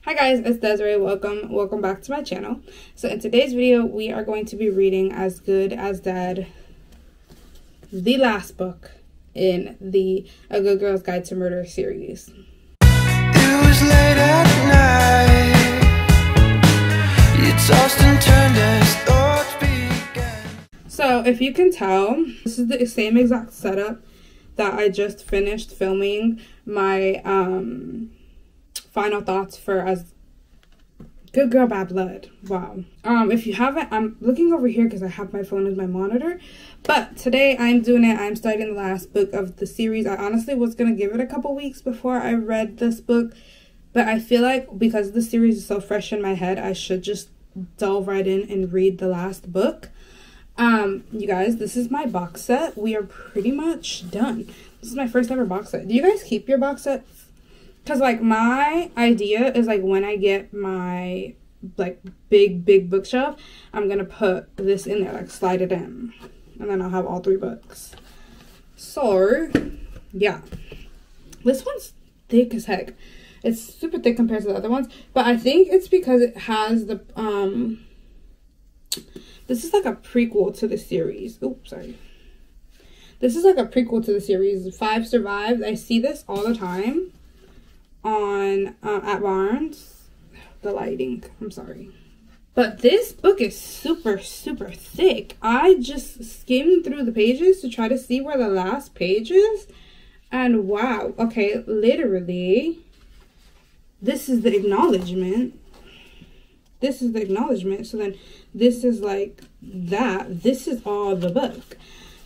Hi guys, it's Desiree. Welcome back to my channel. So in today's video, we are going to be reading As Good as Dead, the last book in the A Good Girl's Guide to Murder series. It was late at night. You tossed and turned as thoughts began. So if you can tell, this is the same exact setup that I just finished filming my final thoughts for As Good Girl Bad Blood. Wow. If you haven't, I'm looking over here because I have my phone as my monitor, but today I'm doing it. I'm starting the last book of the series. I honestly was gonna give it a couple weeks before I read this book, but I feel like because the series is so fresh in my head, I should just delve right in and read the last book. You guys, this is my box set. We are pretty much done. This is my first ever box set. Do you guys keep your box sets? Because, like, my idea is, like, when I get my, like, big bookshelf, I'm going to put this in there, like, slide it in. And then I'll have all 3 books. So, yeah. This one's thick as heck. It's super thick compared to the other ones. But I think it's because it has the, this is, like, a prequel to the series. Oops, sorry. This is, like, a prequel to the series. 5 Survived. I see this all the time on at Barnes. The lighting, I'm sorry, but this book is super thick. I just skimmed through the pages to try to see where the last page is, and wow, okay, literally this is the acknowledgement. So then this is like that. This is all the book.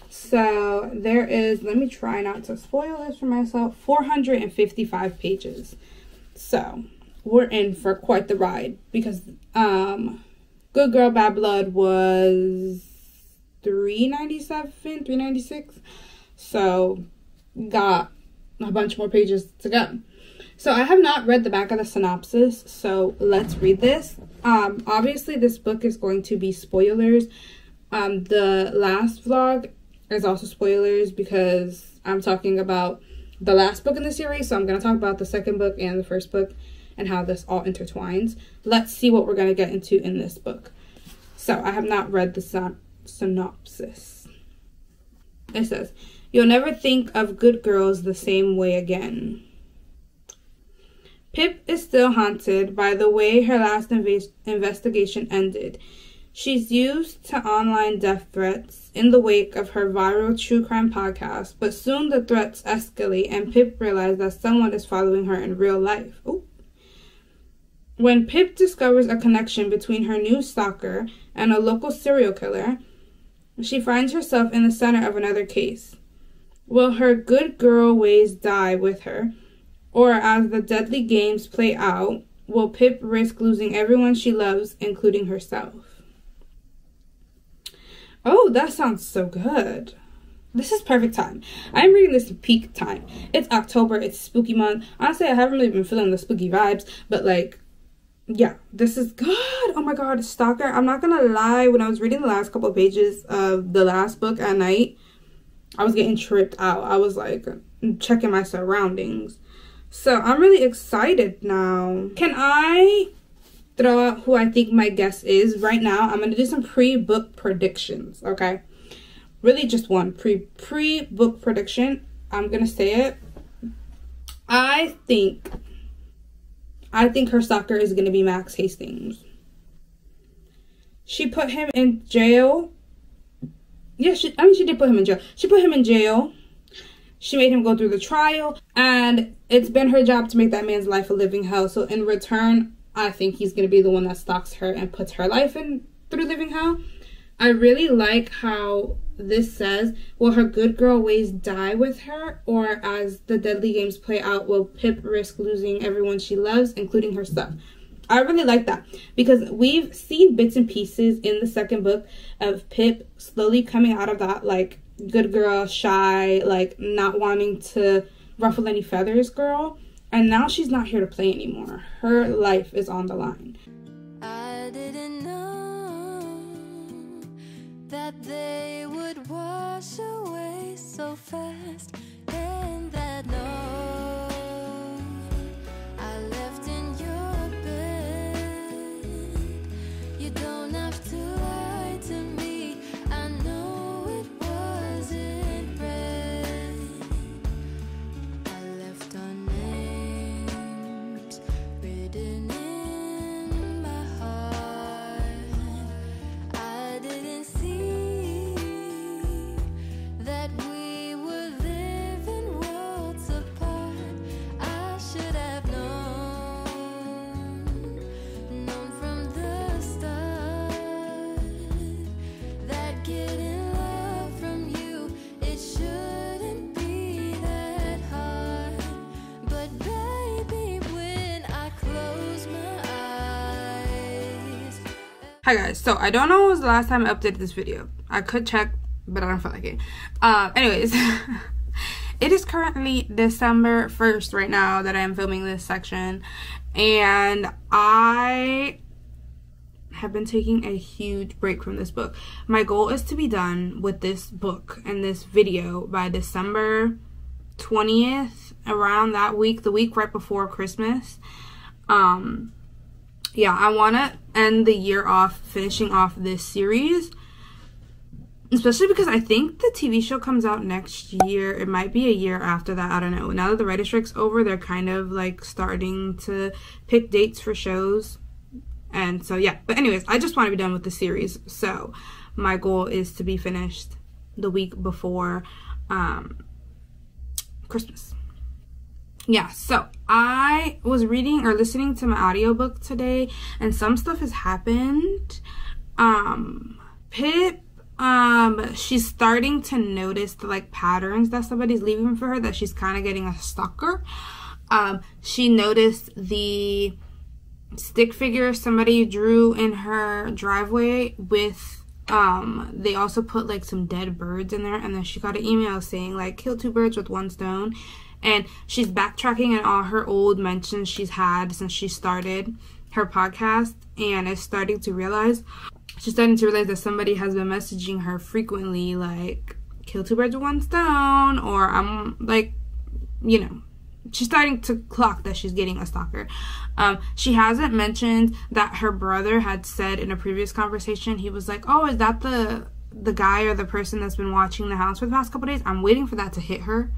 So there is, let me try not to spoil this for myself, 455 pages. So we're in for quite the ride because Good Girl Bad Blood was 396. So got a bunch more pages to go. So I have not read the back of the synopsis, so let's read this. Obviously this book is going to be spoilers. The last vlog is also spoilers because I'm talking about the last book in the series. So I'm going to talk about the second book and the first book and how this all intertwines. Let's see what we're going to get into in this book. So I have not read the synopsis. It says, "You'll never think of good girls the same way again. Pip is still haunted by the way her last investigation ended. She's used to online death threats in the wake of her viral true crime podcast, but soon the threats escalate and Pip realizes that someone is following her in real life. Ooh. When Pip discovers a connection between her new stalker and a local serial killer, she finds herself in the center of another case. Will her good girl ways die with her, or as the deadly games play out, will Pip risk losing everyone she loves, including herself?" Oh, that sounds so good. This is perfect time. I'm reading this at peak time. It's October. It's spooky month. Honestly, I haven't really been feeling the spooky vibes, but like, yeah, this is good. Oh my God, Stalker. I'm not gonna lie. When I was reading the last couple of pages of the last book at night, I was getting tripped out. I was like checking my surroundings. So I'm really excited now. Can I throw out who I think my guess is right now? I'm going to do some pre-book predictions, okay? Really just one pre-book prediction. I'm going to say it. I think her stalker is going to be Max Hastings. She put him in jail. Yeah, she did put him in jail. She put him in jail. She made him go through the trial, and it's been her job to make that man's life a living hell. So in return, I think he's going to be the one that stalks her and puts her life in through living hell. I really like how this says, will her good girl ways die with her, or as the deadly games play out, will Pip risk losing everyone she loves, including herself? I really like that because we've seen bits and pieces in the second book of Pip slowly coming out of that, like, good girl, shy, like, not wanting to ruffle any feathers girl. And now she's not here to play anymore. Her life is on the line. I didn't know that they would wash away so fast, and that note I left in your bed. hidden in my heart. I didn't see that we were living worlds apart. I should have known from the start that getting love from you, it shouldn't be that hard. But baby, when I close my eyes. Hi guys, so I don't know when was the last time I updated this video. I could check, but I don't feel like it. Anyways, it is currently December 1st right now that I am filming this section, and I have been taking a huge break from this book. My goal is to be done with this book and this video by December 20th, around that week, the week right before Christmas. Yeah, I want to end the year off finishing off this series, especially because I think the TV show comes out next year. It might be a year after that, I don't know. Now that the writer's strike's over, they're kind of like starting to pick dates for shows. And so yeah, but anyways, I just want to be done with the series. So my goal is to be finished the week before Christmas. Yeah, so I was reading or listening to my audiobook today, and some stuff has happened. Pip, she's starting to notice the like patterns that somebody's leaving for her, that she's kind of getting a stalker. She noticed the stick figure somebody drew in her driveway with they also put like some dead birds in there, and then she got an email saying like kill 2 birds with 1 stone. And she's backtracking in all her old mentions she's had since she started her podcast, and is starting to realize that somebody has been messaging her frequently like kill 2 birds with 1 stone, or I'm like, you know, she's starting to clock that she's getting a stalker. She hasn't mentioned that her brother had said in a previous conversation, he was like, oh, is that the guy or the person that's been watching the house for the past couple days? I'm waiting for that to hit her.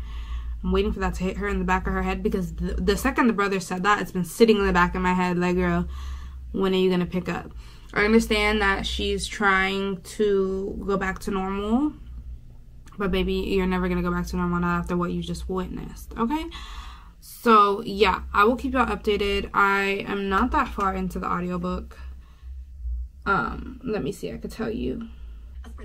I'm waiting for that to hit her in the back of her head, because the second the brother said that, it's been sitting in the back of my head like, girl, when are you gonna pick up? I understand that she's trying to go back to normal, but baby, you're never gonna go back to normal not after what you just witnessed, okay? So yeah, I will keep y'all updated. I am not that far into the audiobook. Let me see, I could tell you.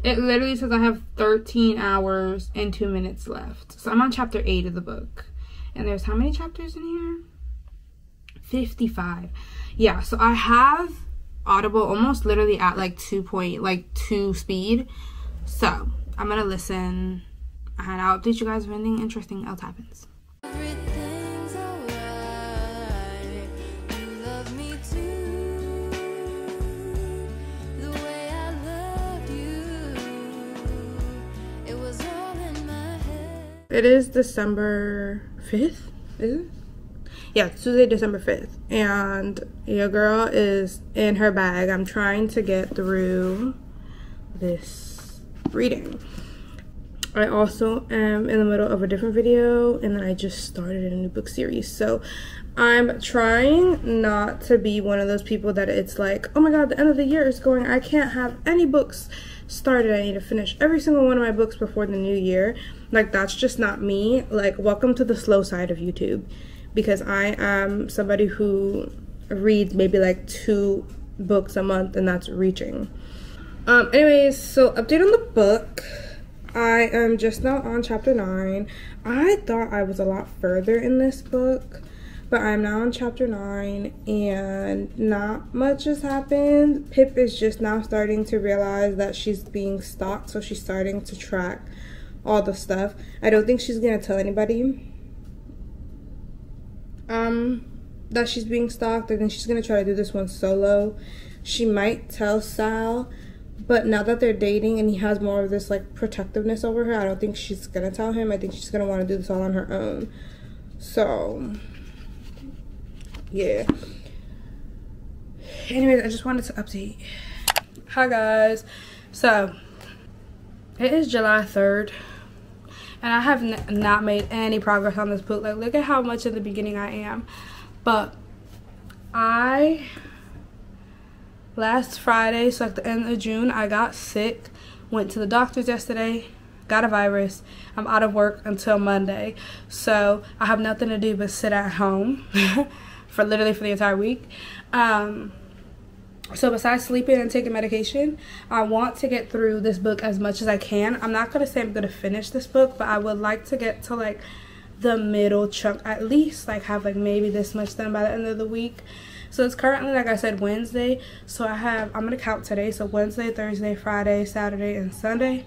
It literally says I have 13 hours and 2 minutes left. So I'm on chapter 8 of the book. And there's how many chapters in here? 55. Yeah, so I have Audible almost literally at like 2 speed. So I'm gonna listen, and I'll update you guys if anything interesting else happens. Everything's alright. You love me too, the way I loved you. It was all in my head. It is December 5th, is it? Yeah, Tuesday, December 5th. And your girl is in her bag. I'm trying to get through this reading. I also am in the middle of a different video, and then I just started a new book series. So I'm trying not to be one of those people that it's like, oh my god, the end of the year is going, I can't have any books started. I need to finish every single one of my books before the new year. Like, that's just not me. Like, welcome to the slow side of YouTube, because I am somebody who reads maybe like 2 books a month, and that's reaching. Anyways, so update on the book. I am just now on chapter 9. I thought I was a lot further in this book, but I'm now on chapter 9, and not much has happened. Pip is just now starting to realize that she's being stalked, so she's starting to track all the stuff. I don't think she's gonna tell anybody that she's being stalked. I think she's gonna try to do this one solo. She might tell Sal, but now that they're dating and he has more of this like protectiveness over her, I don't think she's gonna tell him. I think she's gonna want to do this all on her own. So yeah, anyways, I just wanted to update. Hi guys, so it is July 3rd, and I have not made any progress on this book. Like, look at how much in the beginning I am. But Last Friday, so at the end of June, I got sick. Went to the doctor's yesterday, got a virus. I'm out of work until Monday. So I have nothing to do but sit at home for the entire week. So besides sleeping and taking medication, I want to get through this book as much as I can. I'm not going to say I'm going to finish this book, but I would like to get to like the middle chunk, at least like have like maybe this much done by the end of the week. So it's currently, like I said, Wednesday. So I'm going to count today. So Wednesday, Thursday, Friday, Saturday, and Sunday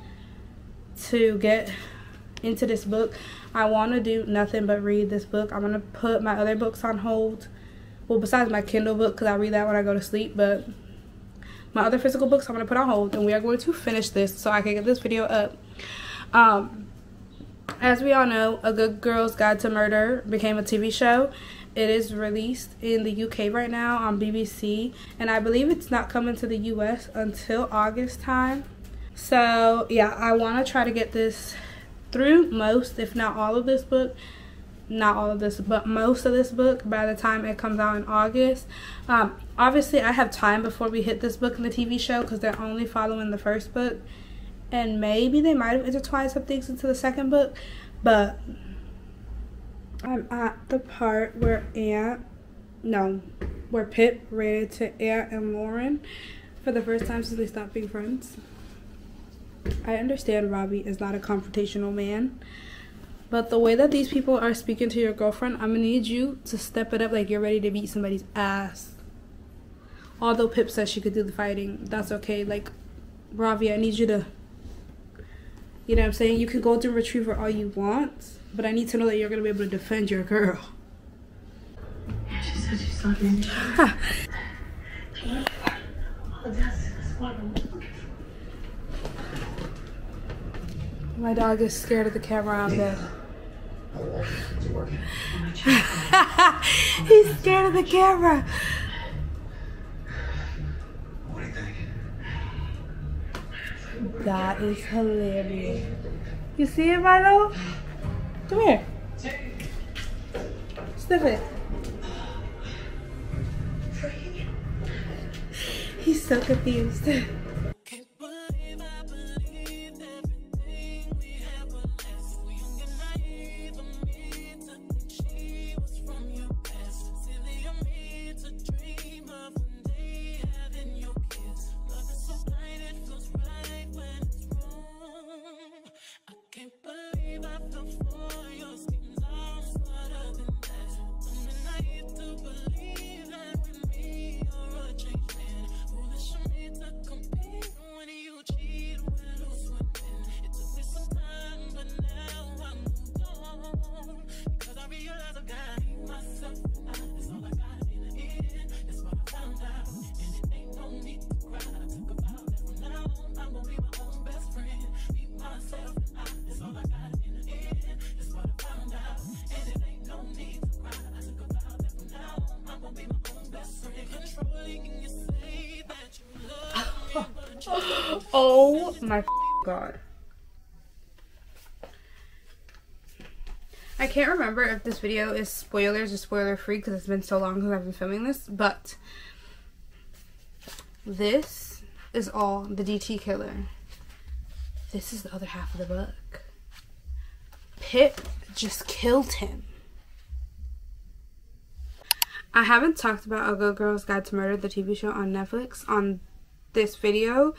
to get into this book. I want to do nothing but read this book. I'm going to put my other books on hold. Well, besides my Kindle book, because I read that when I go to sleep. But my other physical books I'm going to put on hold. And we are going to finish this so I can get this video up. As we all know, A Good Girl's Guide to Murder became a TV show. It is released in the UK right now on BBC. And I believe it's not coming to the US until August time. So, yeah, I want to try to get this through most, if not all of this book. Not all of this, but most of this book by the time it comes out in August. Obviously, I have time before we hit this book in the TV show because they're only following the first book. And maybe they might have intertwined some things into the second book. But I'm at the part where Pip ran into Aunt and Lauren for the first time since they stopped being friends. I understand Robbie is not a confrontational man, but the way that these people are speaking to your girlfriend, I'm gonna need you to step it up like you're ready to beat somebody's ass. Although Pip says she could do the fighting, that's okay. Like, Robbie, I need you to, you know what I'm saying? You can go to Retriever all you want, but I need to know that you're gonna be able to defend your girl. Yeah, she said she saw me. My dog is scared of the camera on bed. He's scared of the camera. What do you think? That is hilarious. You see it, Milo? Come here. Sniff it. He's so confused. Oh my god. I can't remember if this video is spoilers or spoiler free because it's been so long since I've been filming this, but this is all the DT killer. This is the other half of the book. Pip just killed him. I haven't talked about A Good Girl's Guide to Murder, the TV show on Netflix, on this video.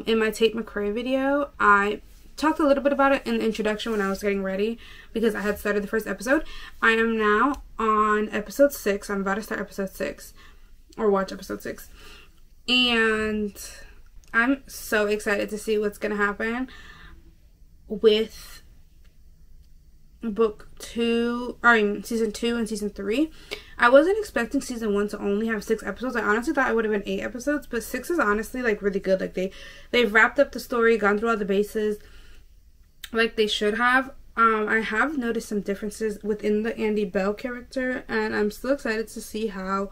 In my Tate McRae video, I talked a little bit about it in the introduction when I was getting ready because I had started the first episode. I am now on episode 6. I'm about to start episode 6 or watch episode 6, and I'm so excited to see what's gonna happen with book 2, season 2 and season 3. I wasn't expecting season 1 to only have 6 episodes. I honestly thought it would have been 8 episodes, but 6 is honestly like really good. Like they've wrapped up the story, gone through all the bases like they should have. I have noticed some differences within the Andy Bell character, and I'm still excited to see how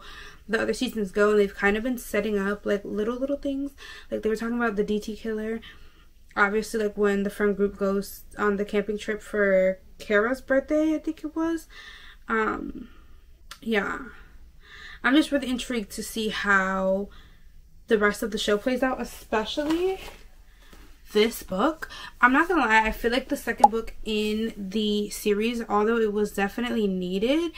the other seasons go. And they've kind of been setting up like little things. Like they were talking about the DT killer, obviously, like when the friend group goes on the camping trip for Kara's birthday, I think it was. Yeah, I'm just really intrigued to see how the rest of the show plays out, especially this book. I'm not gonna lie, I feel like the second book in the series, although it was definitely needed,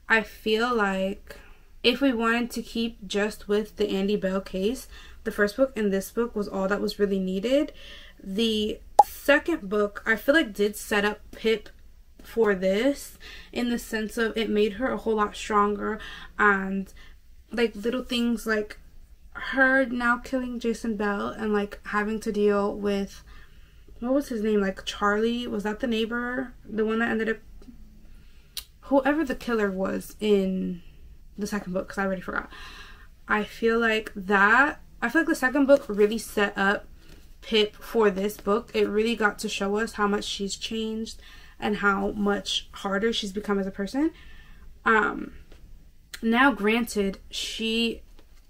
I feel like if we wanted to keep just with the Andy Bell case, the first book and this book was all that was really needed. The second book, I feel like, did set up Pip for this, in the sense of it made her a whole lot stronger, and like little things like her now killing Jason Bell and like having to deal with, what was his name, like Charlie, was that the neighbor, the one that ended up, whoever the killer was in the second book, because I already forgot. I feel like the second book really set up Pip for this book. It really got to show us how much she's changed and how much harder she's become as a person. Now granted,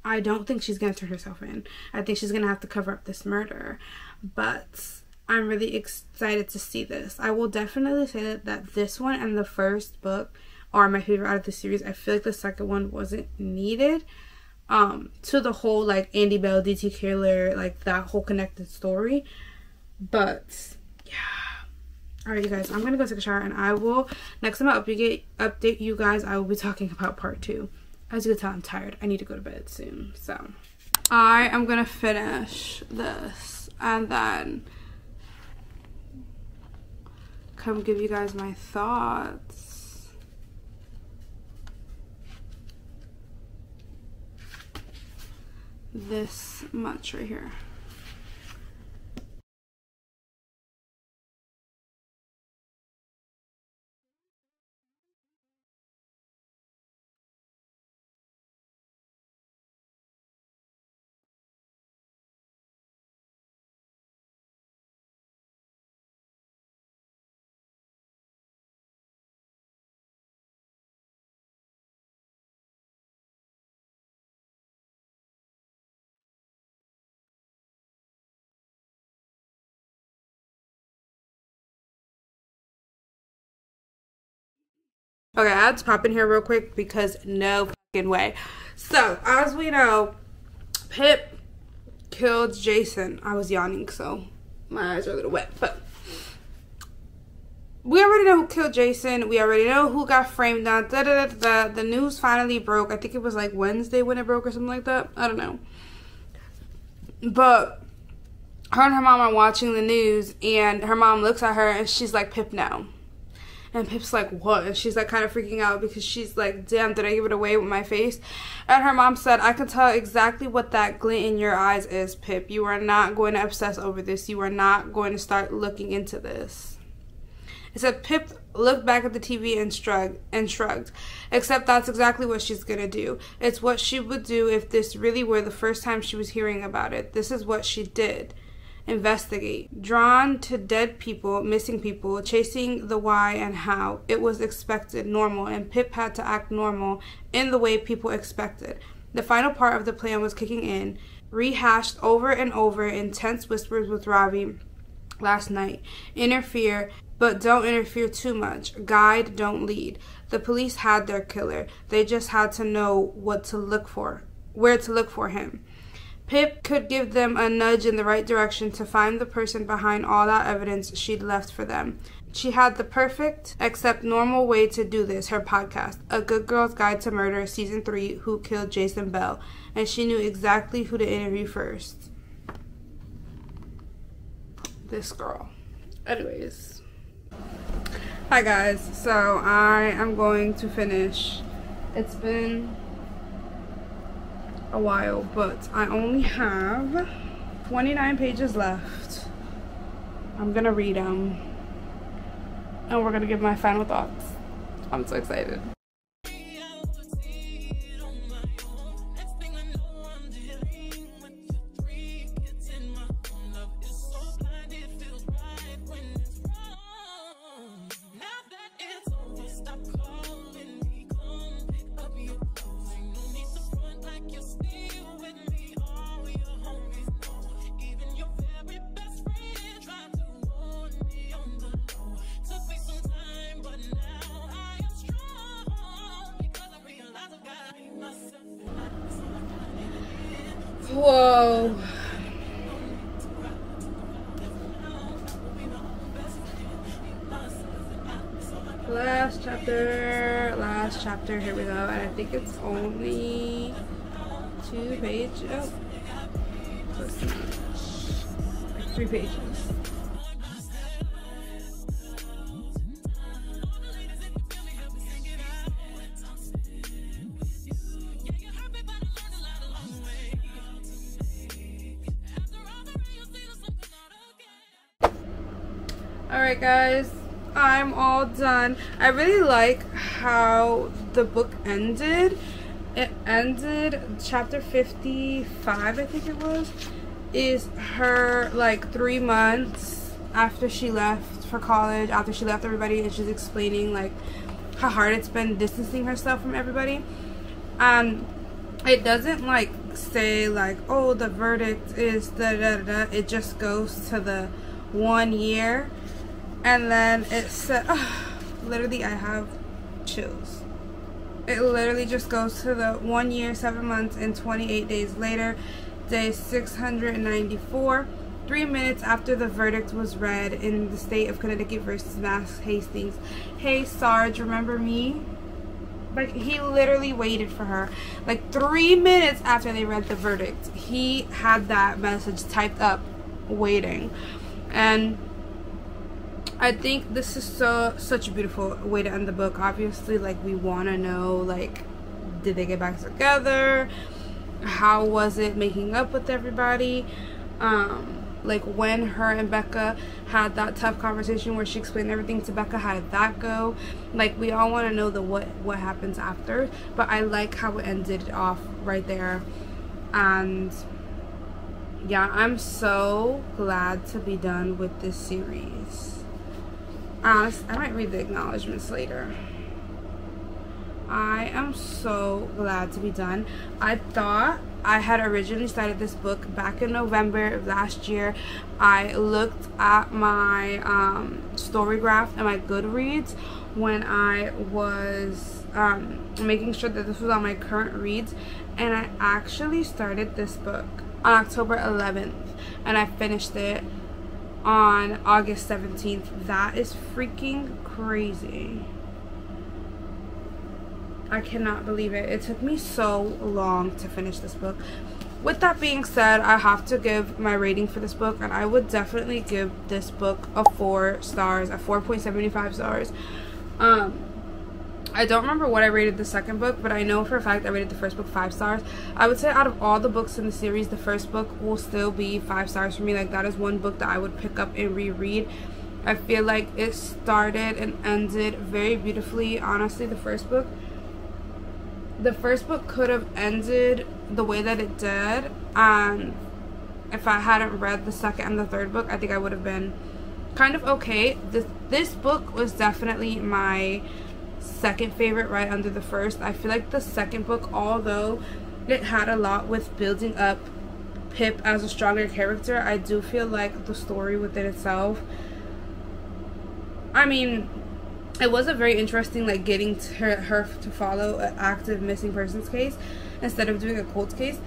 I don't think she's gonna turn herself in. I think she's gonna have to cover up this murder, but I'm really excited to see this. I will definitely say that this one and the first book are my favorite out of the series. I feel like the second one wasn't needed to the whole like Andy Bell, DT killer, like that whole connected story. But yeah, alright you guys, I'm gonna go take a shower, and I will, next time I update you guys, I will be talking about part 2. As you can tell, I'm tired. I need to go to bed soon. So I am gonna finish this and then come give you guys my thoughts. This much right here. Okay, I had to pop in here real quick because no fucking way. So, as we know, Pip killed Jason. I was yawning, so my eyes are a little wet. But we already know who killed Jason. We already know who got framed down. The news finally broke. I think it was like Wednesday when it broke or something like that. I don't know. But her and her mom are watching the news, and her mom looks at her and she's like, Pip, no. And Pip's like, what? And she's like kind of freaking out because she's like, damn, did I give it away with my face? And her mom said, I can tell exactly what that glint in your eyes is, Pip. You are not going to obsess over this. You are not going to start looking into this. It said Pip looked back at the TV and shrugged. Except that's exactly what she's going to do. It's what she would do if this really were the first time she was hearing about it. This is what she did. Investigate. Drawn to dead people, missing people, chasing the why and how. It was expected, normal, and Pip had to act normal in the way people expected. The final part of the plan was kicking in, rehashed over and over in tense whispers with Ravi last night. Interfere, but don't interfere too much. Guide, don't lead. The police had their killer. They just had to know what to look for, where to look for him. Pip could give them a nudge in the right direction to find the person behind all that evidence she'd left for them. She had the perfect, except normal way to do this, her podcast, A Good Girl's Guide to Murder, Season 3, Who Killed Jason Bell, and she knew exactly who to interview first. This girl. Anyways. Hi guys, so I am going to finish. It's been a while, but I only have 29 pages left. I'm gonna read them and we're gonna give my final thoughts. I'm so excited. Whoa. Last chapter, here we go. And I think it's only 2 pages. Oh, so it's not like 3 pages. Alright guys, I'm all done. I really like how the book ended. It ended, chapter 55 I think it was, is her like 3 months after she left for college, after she left everybody, and she's explaining like how hard it's been distancing herself from everybody. It doesn't like say like, oh, the verdict is da da da. It just goes to the 1 year. And then it said, literally I have chills. It literally just goes to the 1 year, 7 months, and 28 days later, day 694, 3 minutes after the verdict was read in the state of Connecticut versus Mass Hastings. Hey Sarge, remember me? Like, he literally waited for her. Like 3 minutes after they read the verdict, he had that message typed up, waiting. And I think this is such a beautiful way to end the book. Obviously, like, we want to know, like, did they get back together? How was it making up with everybody? Like, when her and Becca had that tough conversation where she explained everything to Becca, how did that go? Like, we all want to know the what happens after. But I like how it ended off right there. And yeah, I'm so glad to be done with this series. I might read the acknowledgements later. I am so glad to be done. I thought I had originally started this book back in November of last year. I looked at my story graph and my Goodreads when I was making sure that this was on my current reads, and I actually started this book on October 11th and I finished it on August 17th. That is freaking crazy. I cannot believe it. It took me so long to finish this book. With that being said, I have to give my rating for this book, and I would definitely give this book a 4 stars, a 4.75 stars. I don't remember what I rated the second book, but I know for a fact I rated the first book 5 stars. I would say out of all the books in the series, the first book will still be 5 stars for me. Like, that is one book that I would pick up and reread. I feel like it started and ended very beautifully. Honestly, the first book could have ended the way that it did, and if I hadn't read the second and the third book, I think I would have been kind of okay. This book was definitely my second favorite, right under the first. I feel like the second book, although it had a lot with building up Pip as a stronger character, I do feel like the story within itself, I mean, it was a very interesting, like, getting her to follow an active missing persons case instead of doing a cold case.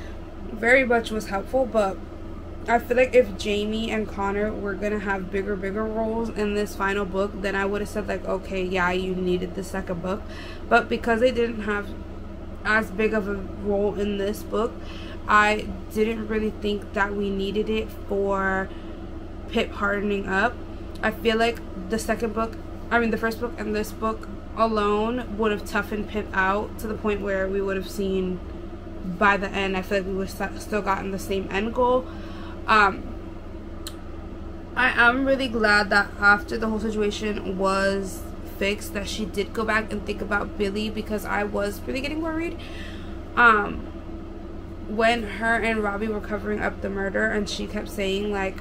Very much was helpful, but I feel like if Jamie and Connor were gonna have bigger roles in this final book, then I would have said, like, okay, yeah, you needed the second book. But because they didn't have as big of a role in this book, I didn't really think that we needed it for Pip hardening up. I feel like the first book and this book alone would have toughened Pip out to the point where we would have seen by the end, I feel like we would have still gotten the same end goal. I am really glad that after the whole situation was fixed, that she did go back and think about Billy, because I was really getting worried. When her and Robbie were covering up the murder, and she kept saying, like,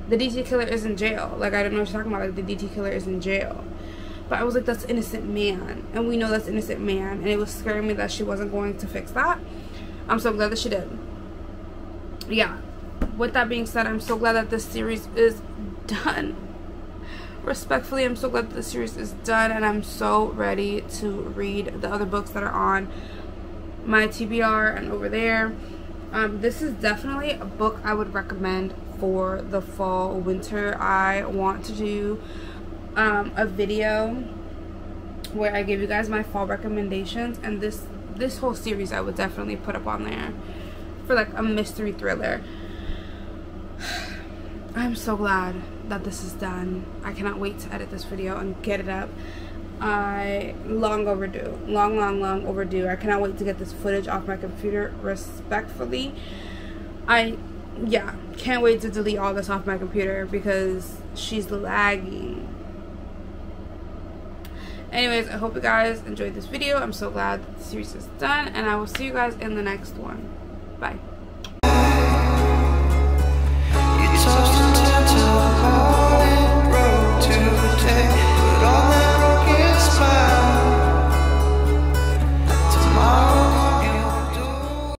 the DT killer is in jail. Like, I don't know what she's talking about. Like, the DT killer is in jail. But I was like, that's innocent man. And we know that's innocent man. And it was scaring me that she wasn't going to fix that. I'm so glad that she did. Yeah. With that being said, I'm so glad that this series is done. Respectfully, I'm so glad that the series is done. And I'm so ready to read the other books that are on my TBR and over there. This is definitely a book I would recommend for the fall, winter. I want to do a video where I give you guys my fall recommendations, and this whole series I would definitely put up on there for like a mystery thriller. I'm so glad that this is done. I cannot wait to edit this video and get it up. Long overdue. Long overdue. I cannot wait to get this footage off my computer, respectfully. Yeah, can't wait to delete all this off my computer because she's lagging. Anyways, I hope you guys enjoyed this video. I'm so glad that the series is done, and I will see you guys in the next one. Bye.